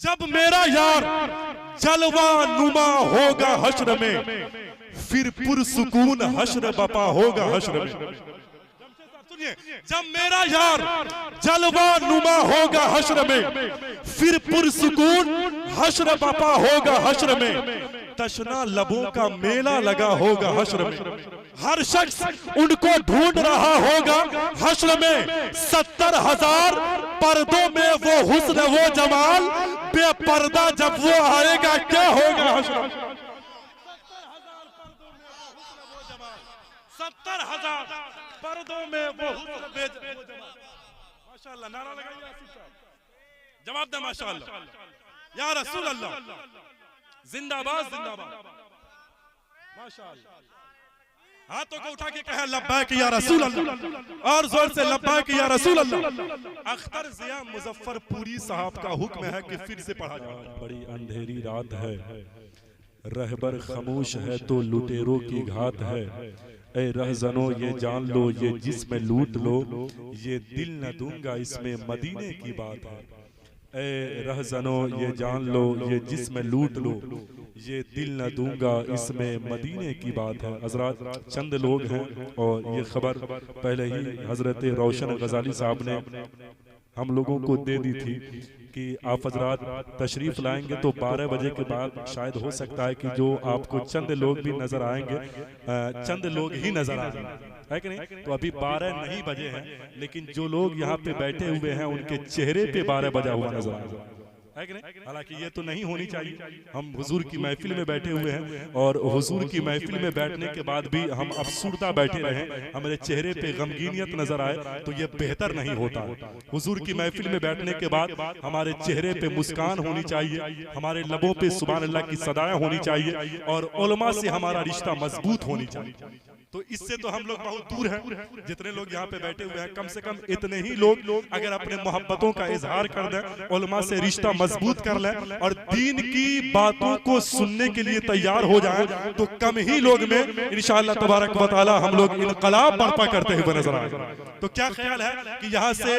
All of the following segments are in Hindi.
जब मेरा यार जलवा नुमा होगा हश्र में, फिर पुरसुकून हश्र बपा होगा हश्र में। सुनिए, जब मेरा यार जलवा नुमा होगा हश्र में, फिर पुरसुकून हश्र बपा होगा हश्र में। तशना लबों का मेला लगा होगा हश्र में, हर शख्स उनको ढूंढ रहा होगा हश्र में। 70,000 पर्दों में वो हुस्न वो जमाल, बेपर्दा जब वो आएगा क्या होगा हश्र में। 70,000 पर्दों में वो हुस्न माशाअल्लाह। नारा लगाइए, जवाब दे माशाअल्लाह। या रसूल अल्लाह, जिंदाबाद जिंदाबाद माशाअल्लाह। हाथों को उठा के कहे लब्बैक या रसूल अल्लाह, और जोर से लब्बैक या रसूल अल्लाह। अख्तर जिया मुजफ्फरपुरी साहब का हुक्म है कि फिर से पढ़ा जाए। बड़ी अंधेरी रात है, रहबर खामोश है तो लुटेरों की घात है। ए रहजनो ये जान लो, ये जिस्म लूट लो, ये दिल न दूंगा इसमें मदीने की बात है। ए रहजनो ये जान लो, ये जिस्म लूट लो, ये दिल न दूंगा इसमें मदीने की बात है। हजरत चंद लोग हैं और ये खबर पहले ही हजरत रोशन गजाली साहब ने हम लोगों को दे दी थी कि आप हजरात तशरीफ लाएंगे तो 12 बजे के बाद शायद हो सकता है कि जो आपको चंद लोग भी नजर आएंगे, चंद लोग ही नजर आएंगे, है कि नहीं। तो अभी 12 नहीं बजे हैं, लेकिन जो लोग यहाँ पे बैठे हुए हैं उनके चेहरे पे 12 बजा हुआ नजर आएगा, है कि नहीं। हालांकि ये तो नहीं होनी चाहिए। हम हुजूर की महफिल में बैठे हुए हैं और हुजूर की महफिल में बैठने के बाद भी हम अफसुर्दा बैठे रहें, हमारे चेहरे पे गमगीनियत नजर आए तो ये बेहतर नहीं होता। हुजूर की महफिल में बैठने के बाद हमारे चेहरे पे मुस्कान होनी चाहिए, हमारे लबों पे सुभान अल्लाह की सदाएं होनी चाहिए और उलमा से हमारा रिश्ता मजबूत होनी चाहिए। तो इससे तो हम लोग बहुत दूर हैं। जितने लोग यहाँ पे बैठे हुए हैं, कम से कम इतने ही लोग अगर अपने मोहब्बतों का इजहार कर दें, उलमा से रिश्ता मजबूत कर लें और दीन की बातों को सुनने के लिए तैयार हो जाएं, तो कम ही लोग में इंशाअल्लाह तबारक व तआला हम लोग इनकलाब बर्पा करते हुए नजर आए। तो क्या ख्याल है कि यहाँ से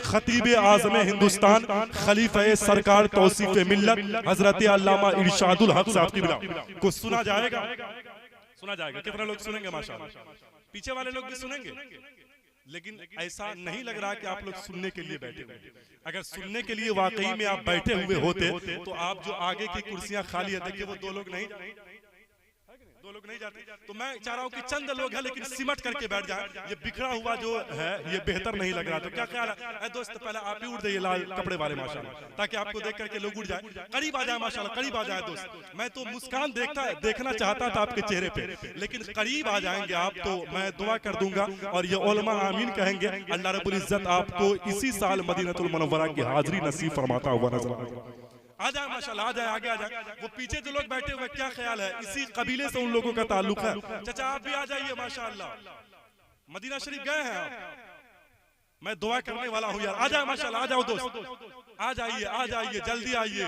खतीब आज़म हिंदुस्तान, खलीफा सरकार तौसीफ मिल्लत हजरत अल्लामा इरशादुल हक साहब की को सुना जाएगा? सुना जाएगा। कितने लोग सुनेंगे? माशाअल्लाह। पीछे वाले लोग भी सुनेंगे, लेकिन ऐसा नहीं लग रहा कि आप लोग सुनने के लिए बैठे हुए। अगर सुनने के लिए वाकई में आप बैठे हुए होते तो आप जो आगे की कुर्सियां खाली है, देखिए वो दो लोग नहीं जाते। तो मैं चाह रहा हूँ कि चंद लोग हैं लेकिन सिमट करके बैठ जाए। ये बिखरा हुआ जो है ये बेहतर नहीं लग रहा। तो क्या ख्याल है दोस्त, पहले आप ही उठ जाइए लाल कपड़े वाले माशाल्लाह, ताकि आपको देख करके लोग उठ जाए, करीब आ जाए माशाल्लाह, करीब आ जाए दोस्त। मैं तो मुस्कान देखना चाहता था आपके चेहरे पे, लेकिन करीब आ जाएंगे आप तो मैं दुआ कर दूंगा और ये उलमा आमीन कहेंगे। अल्लाह रब्बुल इज्जत आपको इसी साल मदीनतुल मुनव्वरा की हाजिरी नसीब फरमाता हुआ नजर आएगा। आ जाए माशाल्लाह, आ जाए, आगे आ जाए। वो पीछे जो लोग बैठे हुए, क्या ख्याल है, इसी कबीले से उन लोगों का ताल्लुक है। चाचा आप भी आ जाइए माशाल्लाह। मदीना शरीफ गए हैं आप? मैं दुआ करने वाला हूँ यार। आ जाए माशाल्लाह, आ जाओ दोस्त, आ जाइए, जल्दी आइए।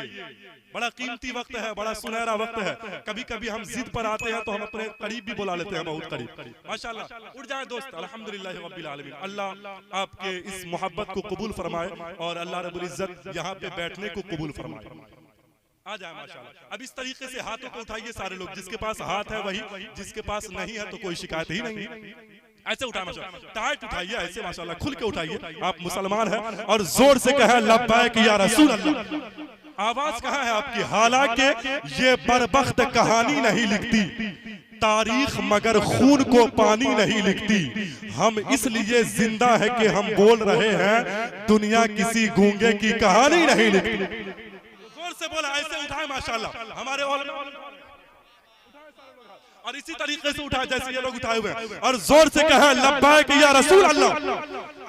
बड़ा कीमती वक्त है, बड़ा सुनहरा वक्त है। कभी कभी हम जिद पर आते हैं तो हम अपने करीब भी बुला लेते हैं, बहुत करीब। माशाल्लाह उठ जाए दोस्त। अल्हम्दुलिल्लाह रब्बिल आलमीन। अल्लाह आपके इस मोहब्बत को कबूल फरमाए और अल्लाह रब्बुल इज्जत यहाँ पे बैठने को कबूल फरमाए। आ जाए माशाल्लाह। अब इस तरीके से हाथों को उठाइए सारे लोग, जिसके पास हाथ है वही, जिसके पास नहीं है तो कोई शिकायत ही नहीं। ऐसे उठाए माशाल्लाह, टाइट उठाइए ऐसे माशाल्लाह, खुल के उठाइए। आप मुसलमान हैं और जोर से कहे लब्बैक या रसूल अल्लाह। आवाज कहाँ है आपकी? हालांकि ये बरबख्त कहानी नहीं लिखती तारीख, मगर खून को पानी नहीं लिखती। हम इसलिए जिंदा है कि हम बोल रहे हैं, दुनिया किसी गूंगे की कहानी नहीं लिखती। जोर से बोला, ऐसे उठाए माशाल्लाह हमारे और इसी तरीके से उठाए जैसे ये लोग उठाए हुए हैं और जोर से कहे लब्बैक या रसूल अल्लाह।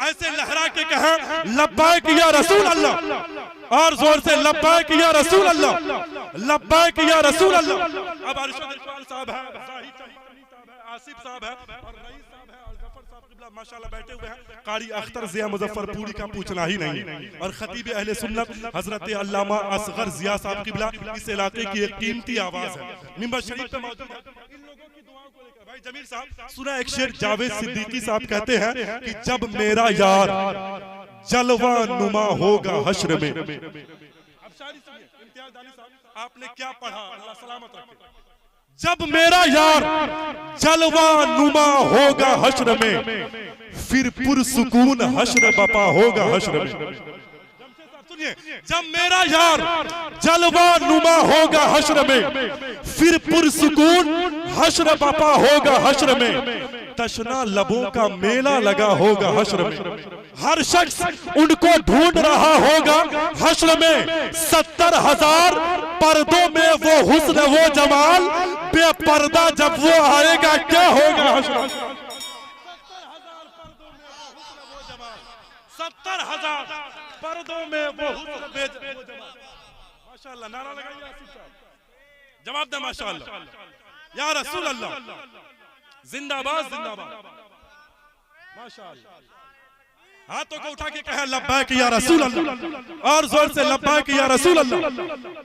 ऐसे लहरा के कहे लब्बैक या रसूल अल्लाह और जोर से लब्बैक या रसूल अल्लाह, लब्बैक या रसूल अल्लाह। अब अरशद इकबाल साहब है, जाहिद साहब है, आसिफ साहब है और रईस साहब है और जफर साहब किबला माशाल्लाह बैठे हुए हैं। कारी अख्तर जिया मुजफ्फरपुरी का पूछना ही नहीं और खतीब अहले सुन्नत हजरत अल्लामा असगर जिया साहब किबला इस इलाके की एक कीमती आवाज है, मिंबर शरीफ पे मौजूद है। भाई जमीर साहब सुना एक शेर, जावेद सिद्दीकी साहब कहते हैं कि जब मेरा यार जलवा नुमा होगा हश्र में। अब शायरी सुनिए, इम्तियाज दानी साहब, आपने क्या पढ़ा, अल्लाह सलामत रखे। जब मेरा यार जलवा नुमा होगा हश्र में, फिर पुरसुकून हश्र बपा होगा हश्र में। सुनिए, जब मेरा यार जलवा नुमा होगा हश्र में, फिर पुरसुकून हश्र बपा होगा हश्र में। तशना लबों का मेला लगा होगा हश्र में, हर शख्स उनको ढूंढ रहा होगा हश्र में। 70,000 पर्दों में वो हुस्न वो जमाल, बेपर्दा जब वो आएगा क्या होगा हश्र में। 70,000 पर्दों में वो हुस्न वो जमाल। माशाअल्लाह, नारा लगाइए आसिफ साहब, जवाब दे माशाअल्लाह। या रसूल अल्लाह, जिंदाबाद जिंदाबाद, माशाअल्लाह। हाथों को उठा के कहे लब्बैक या रसूल अल्लाह, और जोर से लब्बैक या रसूल अल्लाह।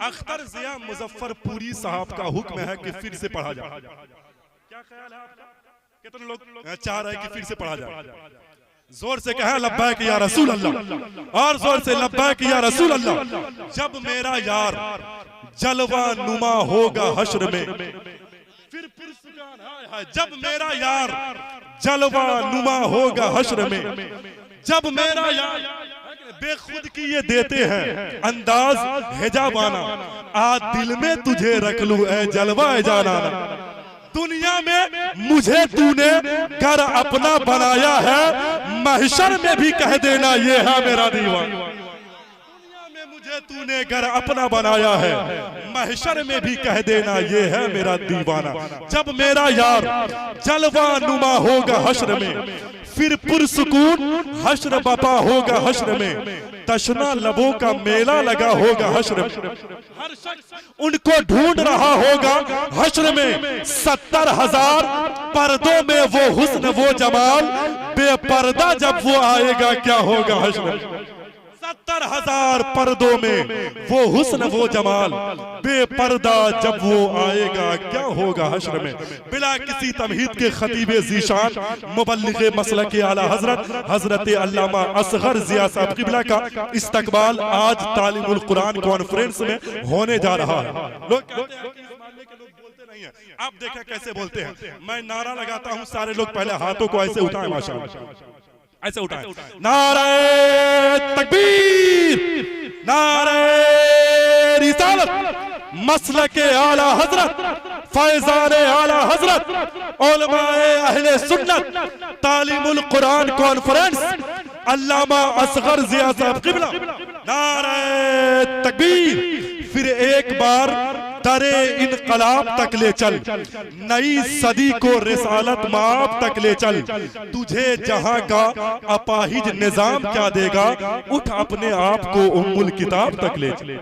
अख्तर जिया मुजफ्फरपुरी साहब का हुक्म है कि फिर से पढ़ा जाए। क्या ख्याल है आपका? कितने लोग चाह रहे हैं कि फिर से पढ़ा जाए? जोर से कहे लब्बैक या रसूल अल्लाह, और जोर से लब्बैक या रसूल अल्लाह। जब मेरा यार जलवा नुमा होगा हश्र में, फिर जब मेरा यार जलवा नुमा होगा हश्र में। जब मेरा यार बेखुद की ये देते हैं अंदाज हिजाबाना, आज दिल में तुझे रख लूं ए जलवा जानाना। दुनिया में मुझे तूने घर अपना बनाया है, महशर में भी कह देना ये है मेरा दीवाना। मुझे तूने घर अपना बनाया है, महशर में भी कह देना ये है मेरा दीवाना। जब मेरा यार जलवा नुमा होगा हश्र में, फिर पुरसुकून हश्र बपा होगा हश्र में। तशना लबों का मेला लगा होगा हश्र में, हर शख्स उनको ढूंढ रहा होगा हश्र में। 70,000 पर्दों में वो हुस्न वो जमाल, बेपर्दा जब वो आएगा क्या होगा हश्र में। 70,000 पर्दों में वो हुस्न वो जमाल, बेपर्दा जब वो आएगा क्या होगा हश्र में। बिला किसी तमहीद के खतीबे ज़ीशान मुबल्लिग़े मसलक आला हजरत हजरत अल्लामा असगर ज़िया साहब क़िबला का इस्तकबाल आज तालीमुल कुरान कॉन्फ्रेंस में होने जा रहा है। लोग कहते हैं कि इस मामले के लोग बोलते नहीं है, आप देखें कैसे बोलते हैं। मैं नारा लगाता हूं, सारे लोग पहले हाथों को ऐसे उठाएं, माशाअल्लाह ऐसे उठाएं। नारे तकबीर, नारे रिसालत, मसलके आला हजरत, फैज़ाने आला हजरत, उलमाए अहले सुन्नत, तालीमुल कुरान कॉन्फ्रेंस, अल्लामा असगर ज़िया साहब क़िबला। नारे तकबीर। फिर एक बार दरे इनकलाब तक ले चल, नई सदी को रिसालत माप तक ले चल। तुझे जहां का अपाहिज निजाम क्या देगा, उठ अपने आप को उम्मुल किताब तक ले चल।